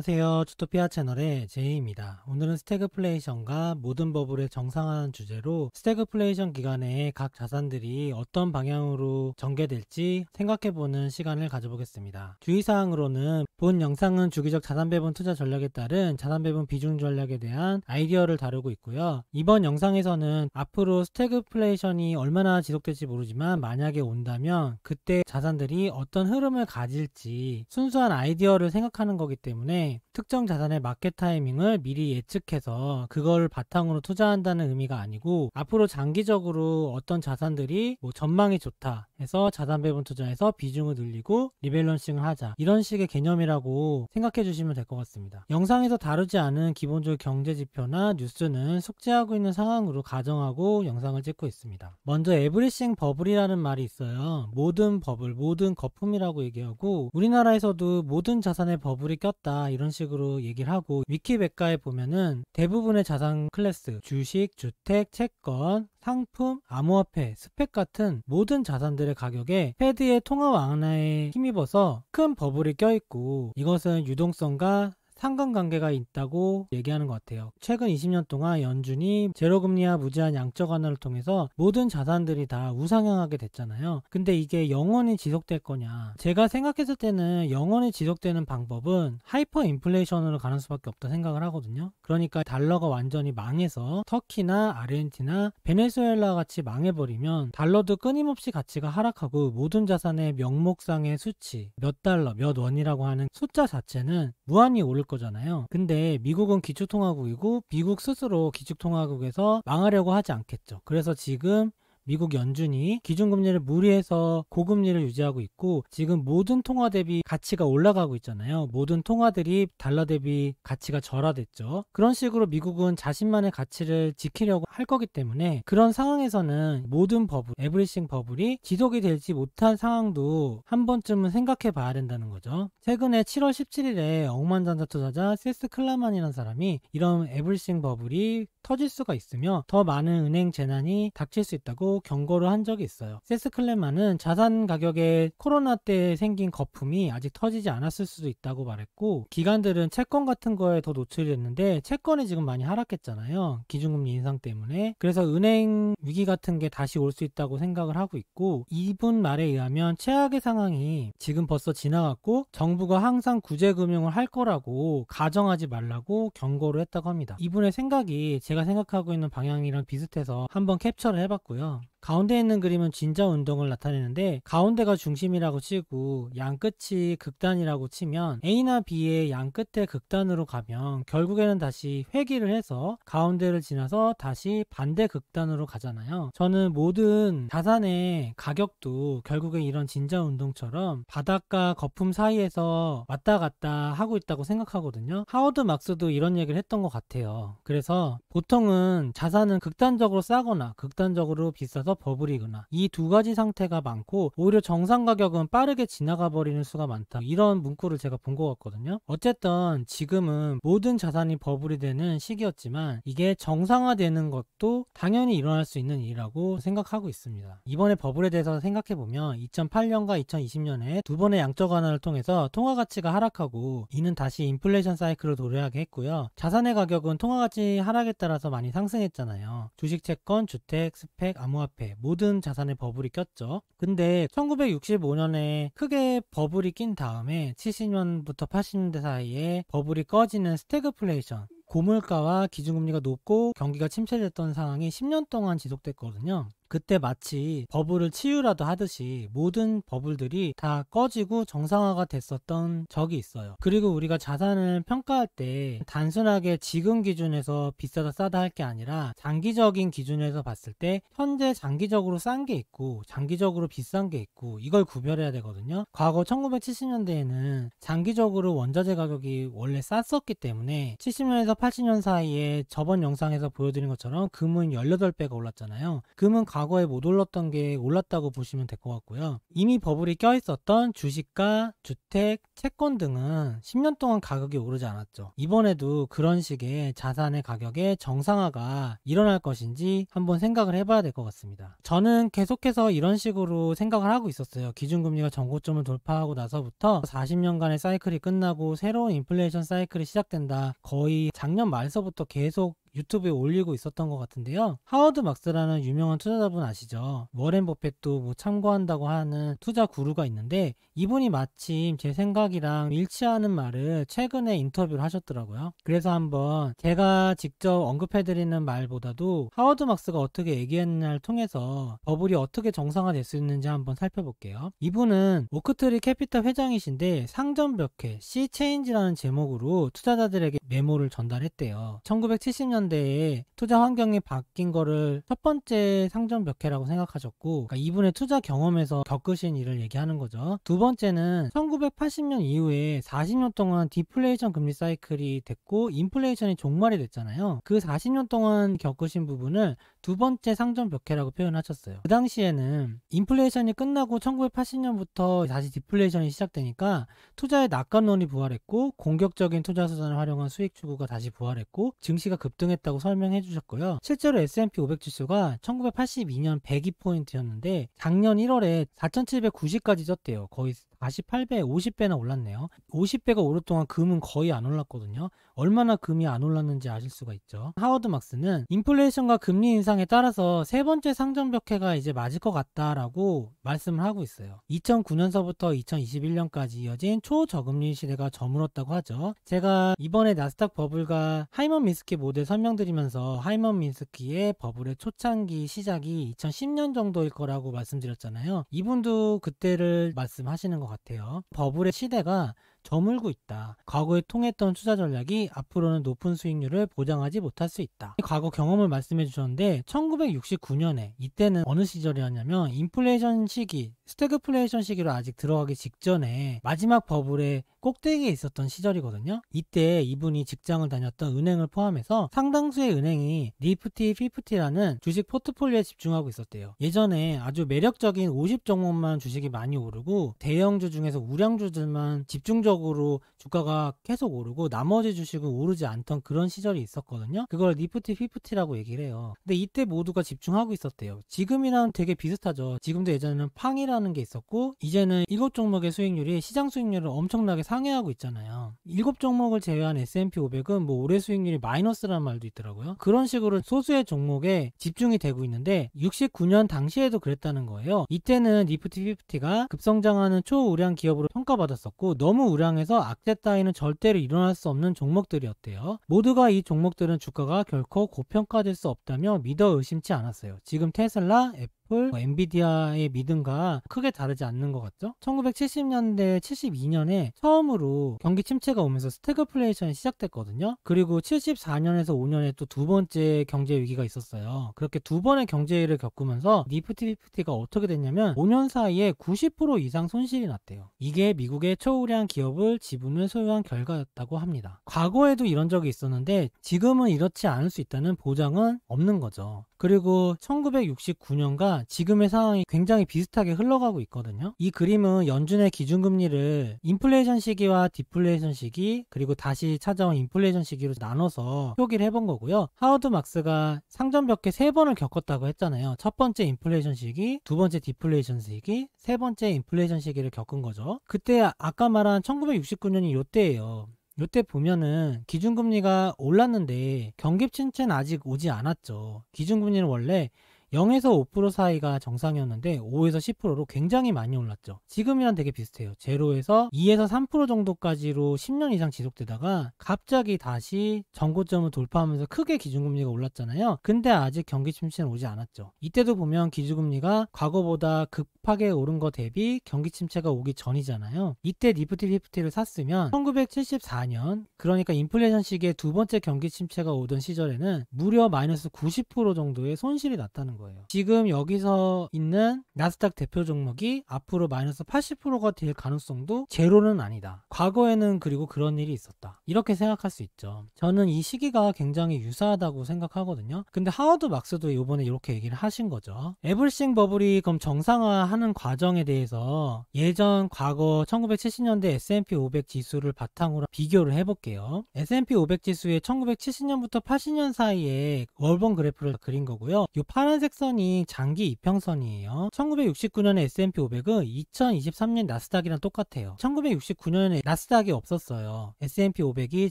안녕하세요. 주토피아 채널의 제이입니다. 오늘은 스태그플레이션과 모든 버블을 정상화하는 주제로 스태그플레이션 기간에 각 자산들이 어떤 방향으로 전개될지 생각해보는 시간을 가져보겠습니다. 주의사항으로는 본 영상은 주기적 자산배분 투자 전략에 따른 자산배분 비중 전략에 대한 아이디어를 다루고 있고요. 이번 영상에서는 앞으로 스태그플레이션이 얼마나 지속될지 모르지만 만약에 온다면 그때 자산들이 어떤 흐름을 가질지 순수한 아이디어를 생각하는 거기 때문에 특정 자산의 마켓 타이밍을 미리 예측해서 그걸 바탕으로 투자한다는 의미가 아니고 앞으로 장기적으로 어떤 자산들이 전망이 좋다 해서 자산 배분 투자에서 비중을 늘리고 리밸런싱을 하자, 이런 식의 개념이라고 생각해 주시면 될 것 같습니다. 영상에서 다루지 않은 기본적 경제 지표나 뉴스는 숙지하고 있는 상황으로 가정하고 영상을 찍고 있습니다. 먼저 에브리싱 버블이라는 말이 있어요. 모든 버블, 모든 거품이라고 얘기하고, 우리나라에서도 모든 자산의 버블이 꼈다 이런 식으로 얘기를 하고, 위키백과에 보면은 대부분의 자산 클래스, 주식, 주택, 채권, 상품, 암호화폐, 스펙 같은 모든 자산들의 가격에 패드의 통화 완화에 힘입어서 큰 버블이 껴있고, 이것은 유동성과 상관관계가 있다고 얘기하는 것 같아요. 최근 20년 동안 연준이 제로금리와 무제한 양적 완화를 통해서 모든 자산들이 다 우상향하게 됐잖아요. 근데 이게 영원히 지속될 거냐? 제가 생각했을 때는 영원히 지속되는 방법은 하이퍼 인플레이션으로 가는 수밖에 없다 생각을 하거든요. 그러니까 달러가 완전히 망해서 터키나 아르헨티나, 베네수엘라 같이 망해버리면 달러도 끊임없이 가치가 하락하고 모든 자산의 명목상의 수치, 몇 달러, 몇 원이라고 하는 숫자 자체는 무한히 오를 거잖아요. 근데 미국은 기축통화국이고 미국 스스로 기축통화국에서 망하려고 하지 않겠죠. 그래서 지금 미국 연준이 기준금리를 무리해서 고금리를 유지하고 있고, 지금 모든 통화 대비 가치가 올라가고 있잖아요. 모든 통화들이 달러 대비 가치가 절하됐죠. 그런 식으로 미국은 자신만의 가치를 지키려고 할 거기 때문에 그런 상황에서는 모든 버블, 에브리싱 버블이 지속이 되지 못한 상황도 한 번쯤은 생각해 봐야 된다는 거죠. 최근에 7월 17일에 억만장자 투자자 세스 클라만이라는 사람이 이런 에브리싱 버블이 터질 수가 있으며 더 많은 은행 재난이 닥칠 수 있다고 경고를 한 적이 있어요. 세스 클레만은 자산 가격에 코로나 때 생긴 거품이 아직 터지지 않았을 수도 있다고 말했고, 기관들은 채권 같은 거에 더 노출이 됐는데 채권이 지금 많이 하락했잖아요. 기준금리 인상 때문에. 그래서 은행 위기 같은 게 다시 올 수 있다고 생각을 하고 있고, 이분 말에 의하면 최악의 상황이 지금 벌써 지나갔고 정부가 항상 구제금융을 할 거라고 가정하지 말라고 경고를 했다고 합니다. 이분의 생각이 제가 생각하고 있는 방향이랑 비슷해서 한번 캡처를 해봤고요. 가운데 있는 그림은 진자 운동을 나타내는데, 가운데가 중심이라고 치고 양끝이 극단이라고 치면 A나 B의 양끝의 극단으로 가면 결국에는 다시 회귀를 해서 가운데를 지나서 다시 반대 극단으로 가잖아요. 저는 모든 자산의 가격도 결국에 이런 진자 운동처럼 바닥과 거품 사이에서 왔다 갔다 하고 있다고 생각하거든요. 하워드 막스도 이런 얘기를 했던 것 같아요. 그래서 보통은 자산은 극단적으로 싸거나 극단적으로 비싸서 버블이거나 이 두 가지 상태가 많고, 오히려 정상 가격은 빠르게 지나가 버리는 수가 많다, 이런 문구를 제가 본 것 같거든요. 어쨌든 지금은 모든 자산이 버블이 되는 시기였지만 이게 정상화되는 것도 당연히 일어날 수 있는 일이라고 생각하고 있습니다. 이번에 버블에 대해서 생각해보면 2008년과 2020년에 두 번의 양적 완화를 통해서 통화 가치가 하락하고, 이는 다시 인플레이션 사이클을 도래하게 했고요. 자산의 가격은 통화 가치 하락에 따라서 많이 상승했잖아요. 주식, 채권, 주택, 스펙, 암호화폐 모든 자산의 버블이 꼈죠. 근데 1965년에 크게 버블이 낀 다음에 70년부터 80년대 사이에 버블이 꺼지는 스태그플레이션, 고물가와 기준금리가 높고 경기가 침체됐던 상황이 10년 동안 지속됐거든요. 그때 마치 버블을 치유라도 하듯이 모든 버블들이 다 꺼지고 정상화가 됐었던 적이 있어요. 그리고 우리가 자산을 평가할 때 단순하게 지금 기준에서 비싸다 싸다 할 게 아니라 장기적인 기준에서 봤을 때 현재 장기적으로 싼 게 있고 장기적으로 비싼 게 있고, 이걸 구별해야 되거든요. 과거 1970년대에는 장기적으로 원자재 가격이 원래 쌌었기 때문에 70년에서 80년 사이에 저번 영상에서 보여드린 것처럼 금은 18배가 올랐잖아요. 금은 과거에 못 올랐던 게 올랐다고 보시면 될 것 같고요. 이미 버블이 껴있었던 주식과 주택, 채권 등은 10년 동안 가격이 오르지 않았죠. 이번에도 그런 식의 자산의 가격의 정상화가 일어날 것인지 한번 생각을 해봐야 될 것 같습니다. 저는 계속해서 이런 식으로 생각을 하고 있었어요. 기준금리가 전고점을 돌파하고 나서부터 40년간의 사이클이 끝나고 새로운 인플레이션 사이클이 시작된다. 거의 작년 말서부터 계속 유튜브에 올리고 있었던 것 같은데요. 하워드 막스라는 유명한 투자자분 아시죠? 워렌 버핏도 뭐 참고한다고 하는 투자 구루가 있는데, 이분이 마침 제 생각이랑 일치하는 말을 최근에 인터뷰를 하셨더라고요. 그래서 한번 제가 직접 언급해드리는 말보다도 하워드 막스가 어떻게 얘기했느냐를 통해서 버블이 어떻게 정상화될 수 있는지 한번 살펴볼게요. 이분은 오크트리 캐피탈 회장이신데 상점벽해 C체인지라는 제목으로 투자자들에게 메모를 전달했대요. 1970년대에 투자 환경이 바뀐 거를 첫 번째 상점벽해라고 생각하셨고, 그러니까 이분의 투자 경험에서 겪으신 일을 얘기하는 거죠. 두 번째는 1980년 이후에 40년 동안 디플레이션 금리 사이클이 됐고 인플레이션이 종말이 됐잖아요. 그 40년 동안 겪으신 부분을 두 번째 상점벽해라고 표현하셨어요. 그 당시에는 인플레이션이 끝나고 1980년부터 다시 디플레이션이 시작되니까 투자의 낙관론이 부활했고 공격적인 투자 수단을 활용한 수익 추구가 다시 부활했고 증시가 급등했다고 설명해 주셨고요. 실제로 S&P 500 지수가 1982년 102포인트였는데 작년 1월에 4790까지 쪘대요. 거의 48배, 50배나 올랐네요. 50배가 오를 동안 금은 거의 안 올랐거든요. 얼마나 금이 안 올랐는지 아실 수가 있죠. 하워드 막스는 인플레이션과 금리 인상에 따라서 세 번째 상점벽해가 이제 맞을 것 같다라고 말씀을 하고 있어요. 2009년서부터 2021년까지 이어진 초저금리 시대가 저물었다고 하죠. 제가 이번에 나스닥 버블과 하이먼 미스키 모델 설명드리면서 하이먼 미스키의 버블의 초창기 시작이 2010년 정도일 거라고 말씀드렸잖아요. 이분도 그때를 말씀하시는 것 같아요. 버블의 시대가 저물고 있다. 과거에 통했던 투자 전략이 앞으로는 높은 수익률을 보장하지 못할 수 있다. 과거 경험을 말씀해 주셨는데 1969년에 이때는 어느 시절이었냐면 인플레이션 시기, 스태그플레이션 시기로 아직 들어가기 직전에 마지막 버블의 꼭대기에 있었던 시절이거든요. 이때 이분이 직장을 다녔던 은행을 포함해서 상당수의 은행이 니프티 50라는 주식 포트폴리오에 집중하고 있었대요. 예전에 아주 매력적인 50 종목만 주식이 많이 오르고 대형주 중에서 우량주들만 집중적으로 주가가 계속 오르고 나머지 주식은 오르지 않던 그런 시절이 있었거든요. 그걸 니프티 50라고 얘기를 해요. 근데 이때 모두가 집중하고 있었대요. 지금이랑 되게 비슷하죠. 지금도 예전에는 팡이라는 게 있었고 이제는 7종목의 수익률이 시장 수익률을 엄청나게 상회하고 있잖아요. 7종목을 제외한 S&P 500은 뭐 올해 수익률이 마이너스라는 말도 있더라고요. 그런 식으로 소수의 종목에 집중이 되고 있는데 69년 당시에도 그랬다는 거예요. 이때는 니프티 50가 급성장하는 초우량 기업으로 평가받았었고 너무 우량해서 악재 따위는 절대로 일어날 수 없는 종목들이었대요. 모두가 이 종목들은 주가가 결코 고평가될 수 없다며 믿어 의심치 않았어요. 지금 테슬라, 애플, 엔비디아의 믿음과 크게 다르지 않는 것 같죠? 1970년대 72년에 처음으로 경기 침체가 오면서 스태그플레이션이 시작됐거든요. 그리고 74년에서 5년에 또 두 번째 경제 위기가 있었어요. 그렇게 두 번의 경제 위기를 겪으면서 니프티 50가 어떻게 됐냐면 5년 사이에 90% 이상 손실이 났대요. 이게 미국의 초우량 기업을 지분을 소유한 결과였다고 합니다. 과거에도 이런 적이 있었는데 지금은 이렇지 않을 수 있다는 보장은 없는 거죠. 그리고 1969년과 지금의 상황이 굉장히 비슷하게 흘러가고 있거든요. 이 그림은 연준의 기준금리를 인플레이션 시기와 디플레이션 시기 그리고 다시 찾아온 인플레이션 시기로 나눠서 표기를 해본 거고요. 하워드 막스가 상점벽해 3번을 겪었다고 했잖아요. 첫 번째 인플레이션 시기, 두 번째 디플레이션 시기, 세 번째 인플레이션 시기를 겪은 거죠. 그때 아까 말한 1969년이 요때예요. 이때 보면은 기준금리가 올랐는데 경기 침체는 아직 오지 않았죠. 기준금리는 원래 0에서 5% 사이가 정상이었는데 5에서 10%로 굉장히 많이 올랐죠. 지금이랑 되게 비슷해요. 0에서 2에서 3% 정도까지로 10년 이상 지속되다가 갑자기 다시 전고점을 돌파하면서 크게 기준금리가 올랐잖아요. 근데 아직 경기 침체는 오지 않았죠. 이때도 보면 기준금리가 과거보다 급하게 오른 거 대비 경기 침체가 오기 전이잖아요. 이때 니프티 50를 샀으면 1974년, 그러니까 인플레이션 시기에 두 번째 경기 침체가 오던 시절에는 무려 마이너스 90% 정도의 손실이 났다는 거예요. 지금 여기서 있는 나스닥 대표 종목이 앞으로 마이너스 80%가 될 가능성도 제로는 아니다. 과거에는 그리고 그런 일이 있었다. 이렇게 생각할 수 있죠. 저는 이 시기가 굉장히 유사하다고 생각하거든요. 근데 하워드 막스도 이번에 이렇게 얘기를 하신 거죠. 에브리싱 버블이 그럼 정상화하는 과정에 대해서 예전 과거 1970년대 S&P 500 지수를 바탕으로 비교를 해볼게요. S&P 500 지수의 1970년부터 80년 사이에 월봉 그래프를 그린 거고요. 이 파란색 선이 장기 이평선이에요. 1969년에 S&P 500은 2023년 나스닥이랑 똑같아요. 1969년에 나스닥이 없었어요. S&P 500이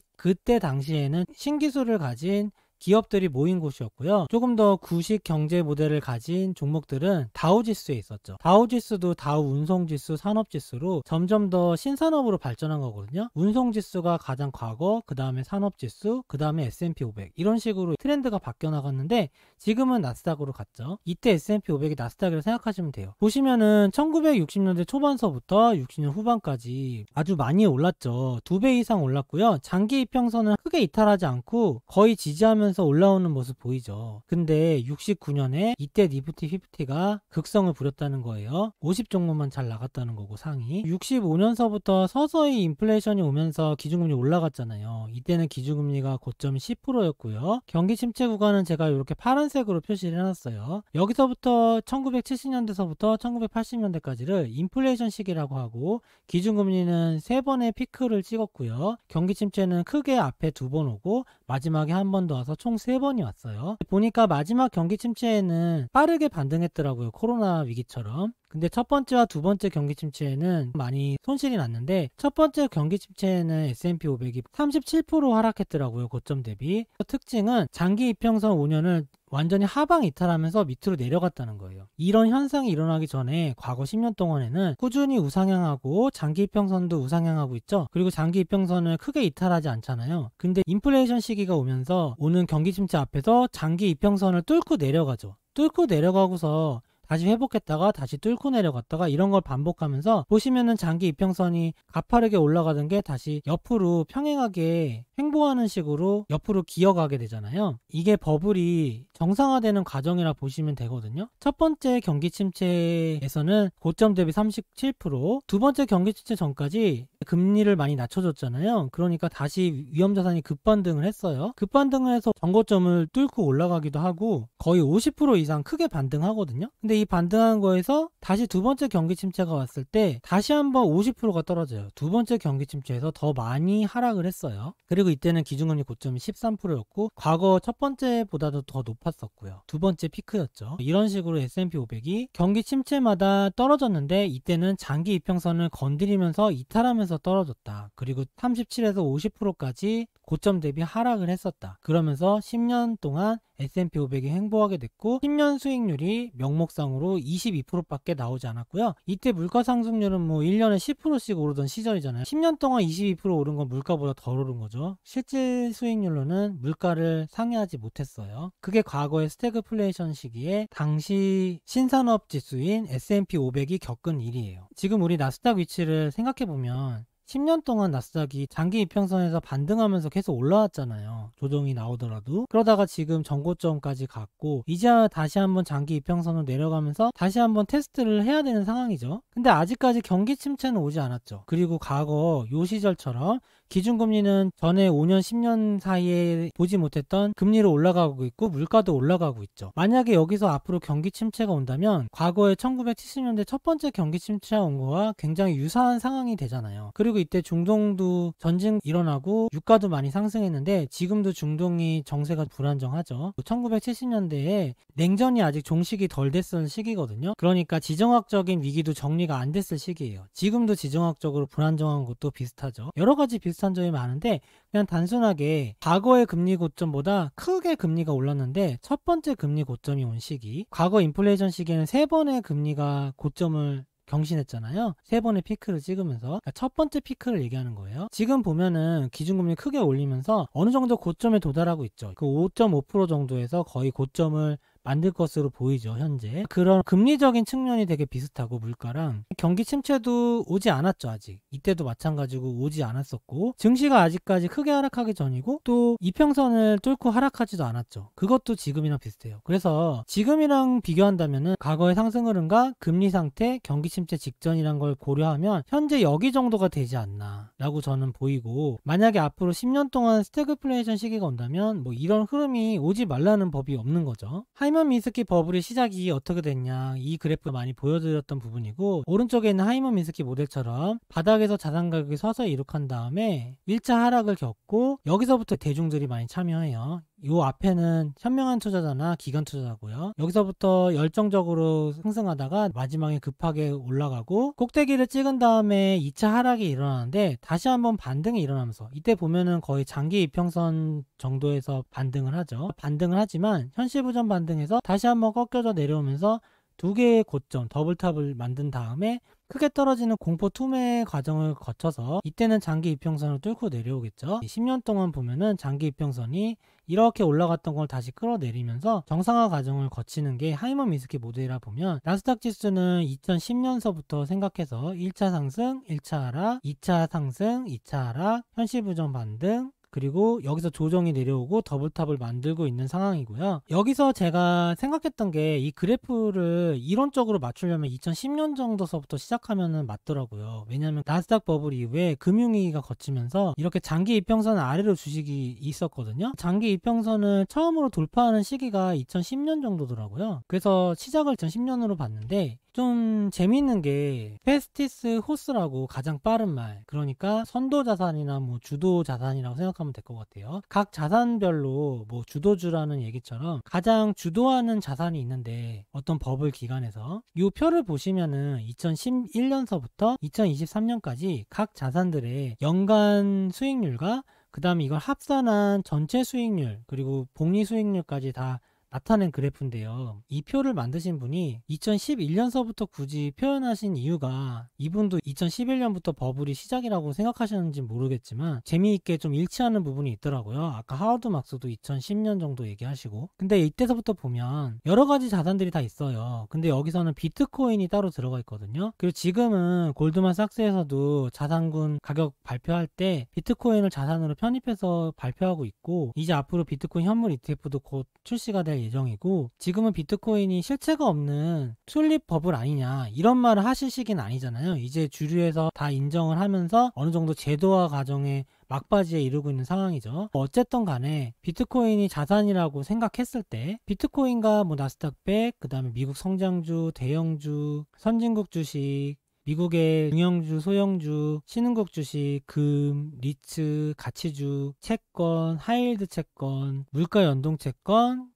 그때 당시에는 신기술을 가진 기업들이 모인 곳이었고요. 조금 더 구식 경제 모델을 가진 종목들은 다우지수에 있었죠. 다우지수도 다우 운송지수, 산업지수로 점점 더 신산업으로 발전한 거거든요. 운송지수가 가장 과거, 그 다음에 산업지수, 그 다음에 S&P 500 이런 식으로 트렌드가 바뀌어 나갔는데 지금은 나스닥으로 갔죠. 이때 S&P 500이 나스닥이라고 생각하시면 돼요. 보시면은 1960년대 초반서부터 60년 후반까지 아주 많이 올랐죠. 2배 이상 올랐고요. 장기 이평선은 크게 이탈하지 않고 거의 지지하면서 올라오는 모습 보이죠. 근데 69년에 이때 니프티 50가 극성을 부렸다는 거예요. 50 종목만 잘 나갔다는 거고 상위. 65년서부터 서서히 인플레이션이 오면서 기준금리 올라갔잖아요. 이때는 기준금리가 고점이 10%였고요. 경기 침체 구간은 제가 이렇게 파란색으로 표시를 해놨어요. 여기서부터 1970년대서부터 1980년대까지를 인플레이션 시기라고 하고 기준금리는 3번의 피크를 찍었고요. 경기 침체는 크게 앞에 2번 오고 마지막에 한 번 더 와서 총 3번이 왔어요. 보니까 마지막 경기 침체에는 빠르게 반등했더라고요. 코로나 위기처럼. 근데 첫 번째와 두 번째 경기 침체에는 많이 손실이 났는데 첫 번째 경기 침체에는 S&P 500이 37% 하락했더라고요. 고점 대비. 특징은 장기 이평선 5년을 완전히 하방 이탈하면서 밑으로 내려갔다는 거예요. 이런 현상이 일어나기 전에 과거 10년 동안에는 꾸준히 우상향하고 장기 이평선도 우상향하고 있죠. 그리고 장기 이평선을 크게 이탈하지 않잖아요. 근데 인플레이션 시기가 오면서 오는 경기 침체 앞에서 장기 이평선을 뚫고 내려가죠. 뚫고 내려가고서 다시 회복했다가 다시 뚫고 내려갔다가 이런 걸 반복하면서 보시면은 장기 이평선이 가파르게 올라가던 게 다시 옆으로 평행하게 횡보하는 식으로 옆으로 기어가게 되잖아요. 이게 버블이 정상화되는 과정이라 보시면 되거든요. 첫 번째 경기 침체에서는 고점 대비 37%, 두 번째 경기 침체 전까지 금리를 많이 낮춰줬잖아요. 그러니까 다시 위험자산이 급반등을 했어요. 급반등을 해서 전고점을 뚫고 올라가기도 하고 거의 50% 이상 크게 반등하거든요. 근데 이 반등한 거에서 다시 두 번째 경기 침체가 왔을 때 다시 한번 50%가 떨어져요. 두 번째 경기 침체에서 더 많이 하락을 했어요. 그리고 이때는 기준금리 고점이 13%였고 과거 첫 번째보다도 더 높았었고요. 두 번째 피크였죠. 이런 식으로 S&P 500이 경기 침체마다 떨어졌는데 이때는 장기 이평선을 건드리면서 이탈하면서 떨어졌다. 그리고 37에서 50%까지 고점 대비 하락을 했었다. 그러면서 10년 동안 S&P 500이 횡보하게 됐고 10년 수익률이 명목상으로 22%밖에 나오지 않았고요. 이때 물가 상승률은 뭐 1년에 10%씩 오르던 시절이잖아요. 10년 동안 22% 오른 건 물가보다 덜 오른 거죠. 실질 수익률로는 물가를 상회하지 못했어요. 그게 과거의 스태그플레이션 시기에 당시 신산업 지수인 S&P 500이 겪은 일이에요. 지금 우리 나스닥 위치를 생각해보면 10년 동안 나스닥이 장기 이평선에서 반등하면서 계속 올라왔잖아요. 조정이 나오더라도. 그러다가 지금 전고점까지 갔고 이제 다시 한번 장기 이평선으로 내려가면서 다시 한번 테스트를 해야 되는 상황이죠. 근데 아직까지 경기 침체는 오지 않았죠. 그리고 과거 요 시절처럼 기준금리는 전에 5년, 10년 사이에 보지 못했던 금리로 올라가고 있고 물가도 올라가고 있죠. 만약에 여기서 앞으로 경기 침체가 온다면 과거에 1970년대 첫 번째 경기 침체가 온 거와 굉장히 유사한 상황이 되잖아요. 그리고 이때 중동도 전쟁 일어나고 유가도 많이 상승했는데 지금도 중동이 정세가 불안정하죠. 1970년대에 냉전이 아직 종식이 덜 됐던 시기거든요. 그러니까 지정학적인 위기도 정리가 안 됐을 시기예요. 지금도 지정학적으로 불안정한 것도 비슷하죠. 여러 가지 비슷한 점이 많은데 그냥 단순하게 과거의 금리 고점보다 크게 금리가 올랐는데 첫 번째 금리 고점이 온 시기, 과거 인플레이션 시기에는 3번의 금리가 고점을 경신했잖아요. 3번의 피크를 찍으면서. 그러니까 첫 번째 피크를 얘기하는 거예요. 지금 보면은 기준금리 크게 올리면서 어느 정도 고점에 도달하고 있죠. 그 5.5% 정도에서 거의 고점을 만들 것으로 보이죠. 현재 그런 금리적인 측면이 되게 비슷하고, 물가랑 경기 침체도 오지 않았죠. 아직 이때도 마찬가지고 오지 않았었고, 증시가 아직까지 크게 하락하기 전이고, 또 이평선을 뚫고 하락하지도 않았죠. 그것도 지금이랑 비슷해요. 그래서 지금이랑 비교한다면은 과거의 상승 흐름과 금리 상태, 경기 침체 직전이란 걸 고려하면 현재 여기 정도가 되지 않나 라고 저는 보이고, 만약에 앞으로 10년 동안 스태그플레이션 시기가 온다면 뭐 이런 흐름이 오지 말라는 법이 없는 거죠. 하이먼 미스키 버블의 시작이 어떻게 됐냐, 이 그래프 많이 보여드렸던 부분이고, 오른쪽에 있는 하이먼 미스키 모델처럼 바닥에서 자산 가격이 서서히 이룩한 다음에 1차 하락을 겪고, 여기서부터 대중들이 많이 참여해요. 요 앞에는 현명한 투자자나 기관 투자자고요. 여기서부터 열정적으로 상승하다가 마지막에 급하게 올라가고 꼭대기를 찍은 다음에 2차 하락이 일어나는데, 다시 한번 반등이 일어나면서, 이때 보면은 거의 장기 이평선 정도에서 반등을 하죠. 반등을 하지만 현시부전 반등해서 다시 한번 꺾여져 내려오면서 두 개의 고점 더블탑을 만든 다음에 크게 떨어지는 공포 투매 과정을 거쳐서 이때는 장기 이평선을 뚫고 내려오겠죠. 10년 동안 보면은 장기 이평선이 이렇게 올라갔던 걸 다시 끌어내리면서 정상화 과정을 거치는 게 하이먼 미스키 모델이라 보면, 나스닥 지수는 2010년서부터 생각해서 1차 상승, 1차 하락, 2차 상승, 2차 하락, 현시부전 반등, 그리고 여기서 조정이 내려오고 더블탑을 만들고 있는 상황이고요. 여기서 제가 생각했던 게, 이 그래프를 이론적으로 맞추려면 2010년 정도서부터 시작하면 맞더라고요. 왜냐하면 나스닥 버블 이후에 금융위기가 거치면서 이렇게 장기 이평선 아래로 주식이 있었거든요. 장기 이평선을 처음으로 돌파하는 시기가 2010년 정도더라고요. 그래서 시작을 2010년으로 봤는데, 좀 재미있는 게 패스티스 호스라고 가장 빠른 말, 그러니까 선도 자산이나 뭐 주도 자산이라고 생각하면 될 것 같아요. 각 자산별로 뭐 주도주라는 얘기처럼 가장 주도하는 자산이 있는데, 어떤 버블 기간에서 이 표를 보시면은 2011년서부터 2023년까지 각 자산들의 연간 수익률과 그 다음에 이걸 합산한 전체 수익률, 그리고 복리 수익률까지 다 나타낸 그래프인데요. 이 표를 만드신 분이 2011년서부터 굳이 표현하신 이유가, 이분도 2011년부터 버블이 시작이라고 생각하셨는지 모르겠지만 재미있게 좀 일치하는 부분이 있더라고요. 아까 하워드 막스도 2010년 정도 얘기하시고, 근데 이때서부터 보면 여러 가지 자산들이 다 있어요. 근데 여기서는 비트코인이 따로 들어가 있거든요. 그리고 지금은 골드만삭스에서도 자산군 가격 발표할 때 비트코인을 자산으로 편입해서 발표하고 있고, 이제 앞으로 비트코인 현물 ETF도 곧 출시가 될 예정이고, 지금은 비트코인이 실체가 없는 튤립 버블 아니냐 이런 말을 하실 시기는 아니잖아요. 이제 주류에서 다 인정을 하면서 어느 정도 제도화 과정에 막바지에 이르고 있는 상황이죠. 어쨌든 간에 비트코인이 자산이라고 생각했을 때, 비트코인과 뭐 나스닥 100, 그 다음에 미국 성장주, 대형주, 선진국 주식, 미국의 중형주, 소형주, 신흥국 주식, 금, 리츠, 가치주, 채권, 하이힐드 채권, 물가 연동 채권,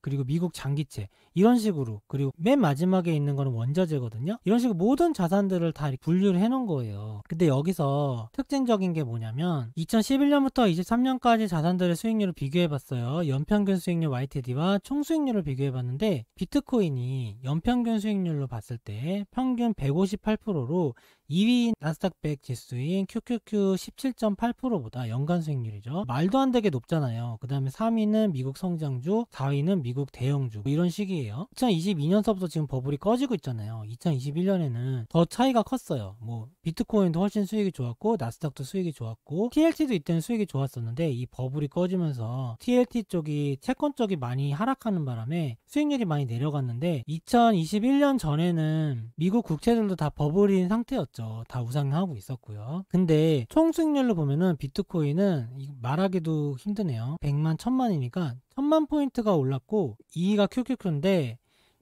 그리고 미국 장기채, 이런 식으로, 그리고 맨 마지막에 있는 거는 원자재거든요. 이런 식으로 모든 자산들을 다 분류를 해놓은 거예요. 근데 여기서 특징적인 게 뭐냐면, 2011년부터 23년까지 자산들의 수익률을 비교해봤어요. 연평균 수익률 YTD와 총 수익률을 비교해봤는데, 비트코인이 연평균 수익률로 봤을 때 평균 158%로 2위인 나스닥 100 지수인 QQQ 17.8%보다 연간 수익률이죠. 말도 안 되게 높잖아요. 그 다음에 3위는 미국 성장주, 4위는 미국 대형주, 이런 식이에요. 2022년서부터 지금 버블이 꺼지고 있잖아요. 2021년에는 더 차이가 컸어요. 뭐 비트코인도 훨씬 수익이 좋았고, 나스닥도 수익이 좋았고, TLT도 이때는 수익이 좋았었는데, 이 버블이 꺼지면서 TLT 쪽이, 채권 쪽이 많이 하락하는 바람에 수익률이 많이 내려갔는데, 2021년 전에는 미국 국채들도 다 버블인 상태였죠. 다 우상하고 있었고요. 근데 총 수익률로 보면은 비트코인은 말하기도 힘드네요. 100만 1000만이니까 1000만 포인트가 올랐고, 2위가 QQQ인데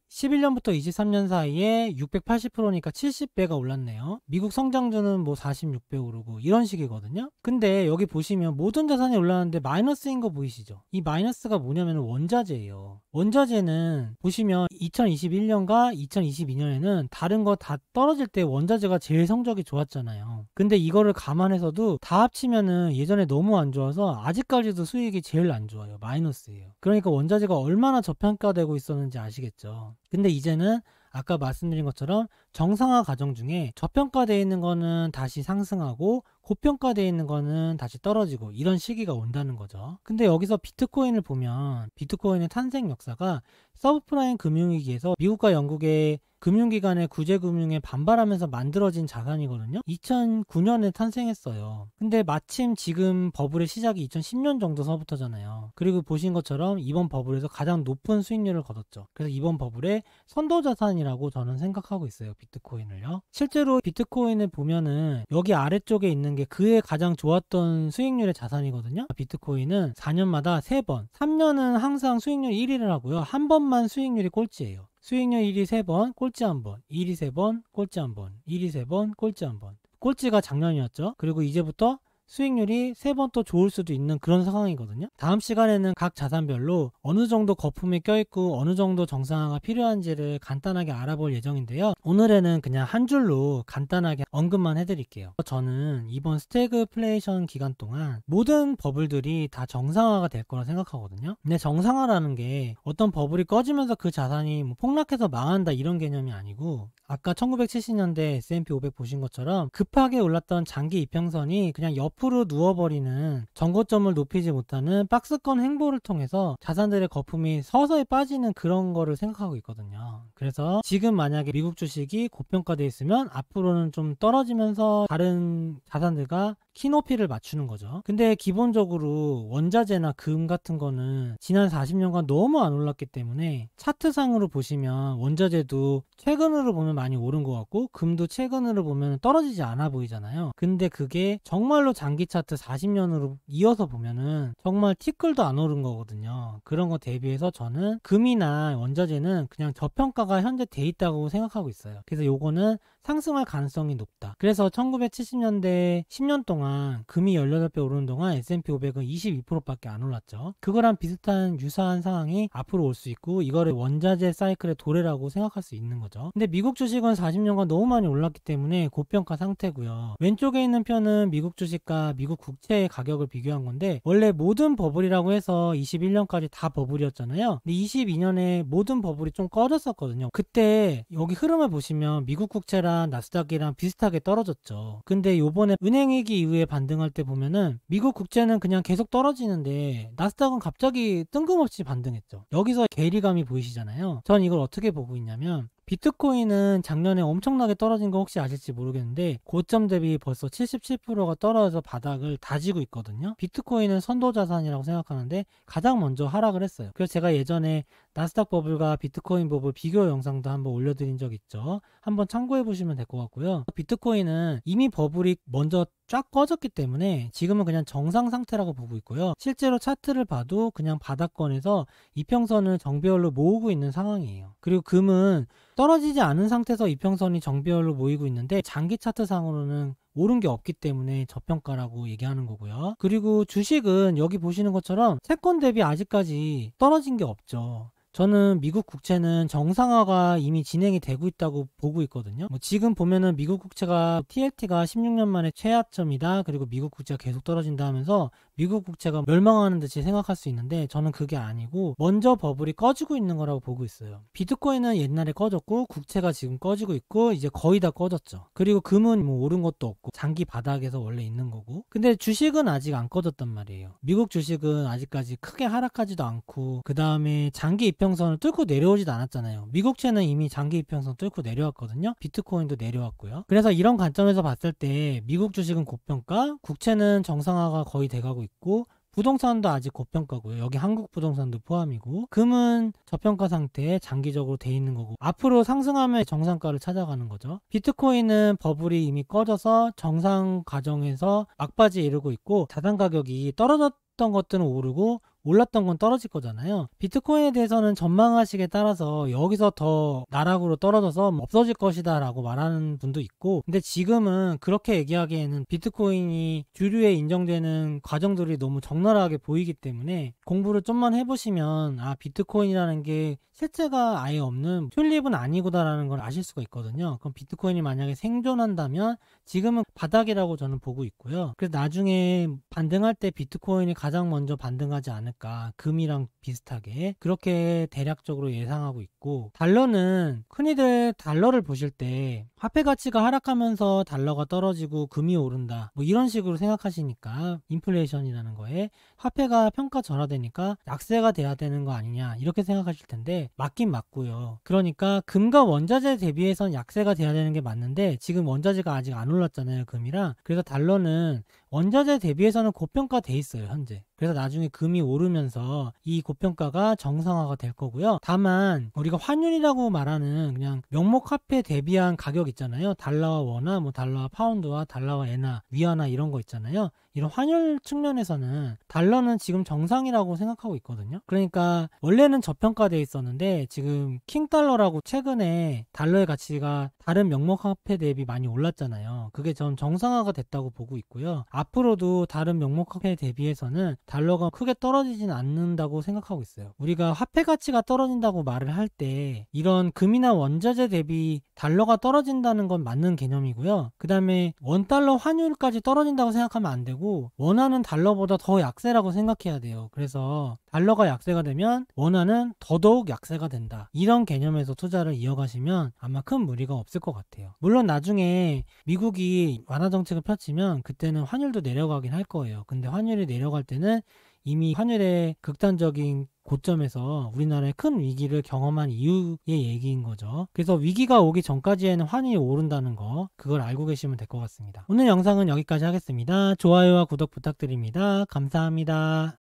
11년부터 23년 사이에 680%니까 70배가 올랐네요. 미국 성장주는 뭐 46배 오르고, 이런 식이거든요. 근데 여기 보시면 모든 자산이 올랐는데 마이너스인 거 보이시죠? 이 마이너스가 뭐냐면 원자재예요. 원자재는 보시면 2021년과 2022년에는 다른 거 다 떨어질 때 원자재가 제일 성적이 좋았잖아요. 근데 이거를 감안해서도 다 합치면은 예전에 너무 안 좋아서 아직까지도 수익이 제일 안 좋아요. 마이너스예요. 그러니까 원자재가 얼마나 저평가되고 있었는지 아시겠죠? 근데 이제는 아까 말씀드린 것처럼 정상화 과정 중에 저평가되어 있는 거는 다시 상승하고, 고평가되어 있는 거는 다시 떨어지고 이런 시기가 온다는 거죠. 근데 여기서 비트코인을 보면 비트코인의 탄생 역사가 서브프라임 금융위기에서 미국과 영국의 금융기관의 구제금융에 반발하면서 만들어진 자산이거든요. 2009년에 탄생했어요. 근데 마침 지금 버블의 시작이 2010년 정도서부터잖아요. 그리고 보신 것처럼 이번 버블에서 가장 높은 수익률을 거뒀죠. 그래서 이번 버블의 선도자산이라고 저는 생각하고 있어요. 비트코인을요. 실제로 비트코인을 보면은 여기 아래쪽에 있는 게 그의 가장 좋았던 수익률의 자산이거든요. 비트코인은 4년마다 3번, 3년은 항상 수익률 1위를 하고요. 한 번만 수익률이 꼴찌예요. 수익률 1위 3번, 꼴찌 1번, 1위 3번, 꼴찌 1번, 1위 3번, 꼴찌 1번. 꼴찌가 작년이었죠. 그리고 이제부터 수익률이 3번 또 좋을 수도 있는 그런 상황이거든요. 다음 시간에는 각 자산별로 어느 정도 거품이 껴있고 어느 정도 정상화가 필요한지를 간단하게 알아볼 예정인데요. 오늘에는 그냥 한 줄로 간단하게 언급만 해드릴게요. 저는 이번 스태그플레이션 기간 동안 모든 버블들이 다 정상화가 될 거라 생각하거든요. 근데 정상화라는 게 어떤 버블이 꺼지면서 그 자산이 뭐 폭락해서 망한다 이런 개념이 아니고, 아까 1970년대 S&P 500 보신 것처럼 급하게 올랐던 장기 이평선이 그냥 옆으로 누워버리는, 정고점을 높이지 못하는 박스권 횡보를 통해서 자산들의 거품이 서서히 빠지는 그런 거를 생각하고 있거든요. 그래서 지금 만약에 미국 주식이 고평가되어 있으면 앞으로는 좀 떨어지면서 다른 자산들과 키높이를 맞추는 거죠. 근데 기본적으로 원자재나 금 같은 거는 지난 40년간 너무 안 올랐기 때문에 차트상으로 보시면 원자재도 최근으로 보면 많이 오른 것 같고 금도 최근으로 보면 떨어지지 않아 보이잖아요. 근데 그게 정말로 장기 차트 40년으로 이어서 보면은 정말 티끌도 안 오른 거거든요. 그런 거 대비해서 저는 금이나 원자재는 그냥 저평가가 현재 돼 있다고 생각하고 있어요. 그래서 요거는 상승할 가능성이 높다. 그래서 1970년대 10년 동안 금이 18배 오르는 동안 S&P 500은 22%밖에 안 올랐죠. 그거랑 비슷한 유사한 상황이 앞으로 올 수 있고, 이거를 원자재 사이클의 도래라고 생각할 수 있는 거죠. 근데 미국 주식은 40년간 너무 많이 올랐기 때문에 고평가 상태고요. 왼쪽에 있는 편은 미국 주식과 미국 국채의 가격을 비교한 건데, 원래 모든 버블이라고 해서 21년까지 다 버블이었잖아요. 근데 22년에 모든 버블이 좀 꺼졌었거든요. 그때 여기 흐름을 보시면 미국 국채랑 나스닥이랑 비슷하게 떨어졌죠. 근데 요번에 은행위기 이후에 반등할 때 보면은 미국 국채는 그냥 계속 떨어지는데 나스닥은 갑자기 뜬금없이 반등했죠. 여기서 괴리감이 보이시잖아요. 전 이걸 어떻게 보고 있냐면, 비트코인은 작년에 엄청나게 떨어진 거 혹시 아실지 모르겠는데 고점 대비 벌써 77%가 떨어져서 바닥을 다지고 있거든요. 비트코인은 선도자산이라고 생각하는데 가장 먼저 하락을 했어요. 그래서 제가 예전에 나스닥 버블과 비트코인 버블 비교 영상도 한번 올려드린 적 있죠. 한번 참고해 보시면 될 것 같고요. 비트코인은 이미 버블이 먼저 쫙 꺼졌기 때문에 지금은 그냥 정상 상태라고 보고 있고요. 실제로 차트를 봐도 그냥 바닥권에서 이평선을 정배열로 모으고 있는 상황이에요. 그리고 금은 떨어지지 않은 상태에서 이평선이 정배열로 모이고 있는데 장기 차트상으로는 오른 게 없기 때문에 저평가라고 얘기하는 거고요. 그리고 주식은 여기 보시는 것처럼 채권 대비 아직까지 떨어진 게 없죠. 저는 미국 국채는 정상화가 이미 진행이 되고 있다고 보고 있거든요. 지금 보면은 미국 국채가 TLT가 16년 만에 최하점이다. 그리고 미국 국채가 계속 떨어진다 하면서 미국 국채가 멸망하는 듯이 생각할 수 있는데, 저는 그게 아니고 먼저 버블이 꺼지고 있는 거라고 보고 있어요. 비트코인은 옛날에 꺼졌고 국채가 지금 꺼지고 있고 이제 거의 다 꺼졌죠. 그리고 금은 뭐 오른 것도 없고 장기 바닥에서 원래 있는 거고, 근데 주식은 아직 안 꺼졌단 말이에요. 미국 주식은 아직까지 크게 하락하지도 않고 그 다음에 장기 이평선을 뚫고 내려오지도 않았잖아요. 미국채는 이미 장기 이평선 뚫고 내려왔거든요. 비트코인도 내려왔고요. 그래서 이런 관점에서 봤을 때 미국 주식은 고평가, 국채는 정상화가 거의 돼가고 있고 부동산도 아직 고평가고요. 여기 한국 부동산도 포함이고, 금은 저평가 상태에 장기적으로 돼 있는 거고 앞으로 상승하면 정상가를 찾아가는 거죠. 비트코인은 버블이 이미 꺼져서 정상 과정에서 막바지에 이르고 있고 자산 가격이 떨어졌던 것들은 오르고 올랐던 건 떨어질 거잖아요. 비트코인에 대해서는 전망하식에 따라서 여기서 더 나락으로 떨어져서 없어질 것이다 라고 말하는 분도 있고, 근데 지금은 그렇게 얘기하기에는 비트코인이 주류에 인정되는 과정들이 너무 적나라하게 보이기 때문에 공부를 좀만 해보시면 비트코인이라는 게 실체가 아예 없는 튤립은 아니구나라는 걸 아실 수가 있거든요. 그럼 비트코인이 만약에 생존한다면 지금은 바닥이라고 저는 보고 있고요. 그래서 나중에 반등할 때 비트코인이 가장 먼저 반등하지 않을까, 금이랑 비슷하게 그렇게 대략적으로 예상하고 있고, 달러는 흔히들 달러를 보실 때 화폐 가치가 하락하면서 달러가 떨어지고 금이 오른다, 뭐 이런 식으로 생각하시니까 인플레이션이라는 거에 화폐가 평가 절하되니까 약세가 돼야 되는 거 아니냐 이렇게 생각하실 텐데, 맞긴 맞고요. 그러니까 금과 원자재 대비해선 약세가 돼야 되는 게 맞는데, 지금 원자재가 아직 안 올랐잖아요, 금이랑. 그래서 달러는 원자재 대비해서는 고평가돼 있어요, 현재. 그래서 나중에 금이 오르면서 이 고평가가 정상화가 될 거고요. 다만 우리가 환율이라고 말하는 그냥 명목 화폐 대비한 가격 있잖아요. 달러와 원화, 뭐 달러와 파운드와 달러와 엔화, 위안화 이런 거 있잖아요. 이런 환율 측면에서는 달러는 지금 정상이라고 생각하고 있거든요. 그러니까 원래는 저평가돼 있었는데 지금 킹달러라고 최근에 달러의 가치가 다른 명목 화폐 대비 많이 올랐잖아요. 그게 전 정상화가 됐다고 보고 있고요. 앞으로도 다른 명목 화폐 대비해서는 달러가 크게 떨어지진 않는다고 생각하고 있어요. 우리가 화폐 가치가 떨어진다고 말을 할 때 이런 금이나 원자재 대비 달러가 떨어진다는 건 맞는 개념이고요. 그 다음에 원달러 환율까지 떨어진다고 생각하면 안 되고, 원화는 달러보다 더 약세라고 생각해야 돼요. 그래서 달러가 약세가 되면 원화는 더더욱 약세가 된다, 이런 개념에서 투자를 이어가시면 아마 큰 무리가 없을 것 같아요. 물론 나중에 미국이 완화 정책을 펼치면 그때는 환율도 내려가긴 할 거예요. 근데 환율이 내려갈 때는 이미 환율의 극단적인 고점에서 우리나라의 큰 위기를 경험한 이후의 얘기인 거죠. 그래서 위기가 오기 전까지에는 환율이 오른다는 거, 그걸 알고 계시면 될 것 같습니다. 오늘 영상은 여기까지 하겠습니다. 좋아요와 구독 부탁드립니다. 감사합니다.